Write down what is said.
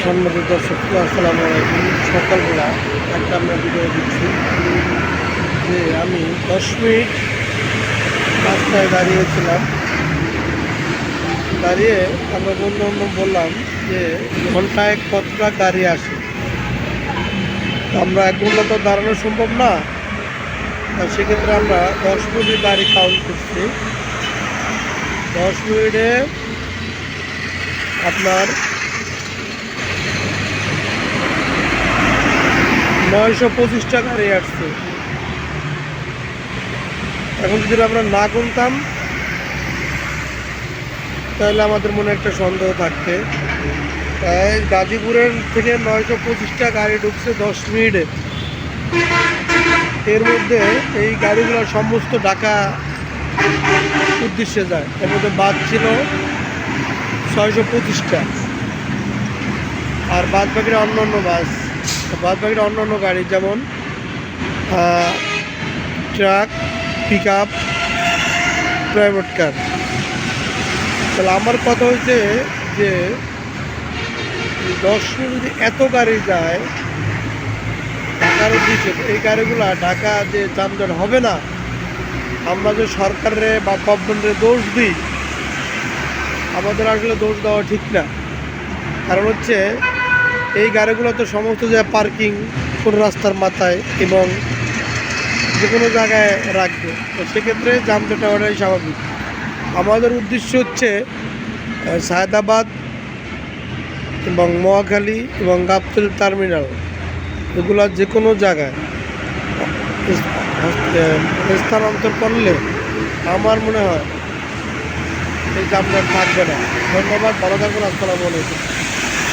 সম্মানিত দর্শক, আসসালামু আলাইকুম। সকালবেলা একটা আমরা ভিডিও দিচ্ছি যে আমি 10 মিনিট রাস্তায় দাঁড়িয়েছিলাম। দাঁড়িয়ে আমরা বন্ধু বান্ধব বললাম যে ঘন্টায় কতটা গাড়ি আসে। আমরা 1 ঘন্টা তো দাঁড়ানো সম্ভব না, সেক্ষেত্রে আমরা 10 মিনিট গাড়ি কাউন্ট করছি। 10 মিনিটে আপনার 925টা গাড়ি আসছে। এখন যদি আমরা না গুনতাম তাহলে আমাদের মনে একটা সন্দেহ থাকতে। তাই গাজীপুরের থেকে 925টা গাড়ি ঢুকছে 10 মিনিটে। এর মধ্যে এই গাড়িগুলো সমস্ত ঢাকা উদ্দেশ্যে যায়। এর মধ্যে বাদ ছিল 625টা, আর বাদ বাকিরা অন্যান্য বাস, বাদ বাকিরা অন্যান্য গাড়ি, যেমন truck, pick up, private car. তাহলে আমার কথা হচ্ছে যে 10 মিনিট যদি এত গাড়ি যায় ঢাকার উদ্দেশ্যে, এই গাড়িগুলো ঢাকা যে যানজট হবে না। আমরা যে সরকারে বা গভর্নমেন্টের দোষ দিই, আমাদের আসলে দোষ দেওয়া ঠিক না। কারণ হচ্ছে এই গাড়িগুলো তো সমস্ত জায়গায় পার্কিং, কোনো রাস্তার মাথায় এবং যে কোনো জায়গায় রাখবে, তো সেক্ষেত্রে যানজট হওয়াটাই স্বাভাবিক। আমাদের উদ্দেশ্য হচ্ছে সায়দাবাদ এবং মহাখালী এবং গাবতলী টার্মিনাল, এগুলো যে কোনো জায়গায় স্থানান্তর করলে আমার মনে হয় এই যানজট থাকবে না। ধন্যবাদ, ভালো থাকবেন, আসসালামু আলাইকুম।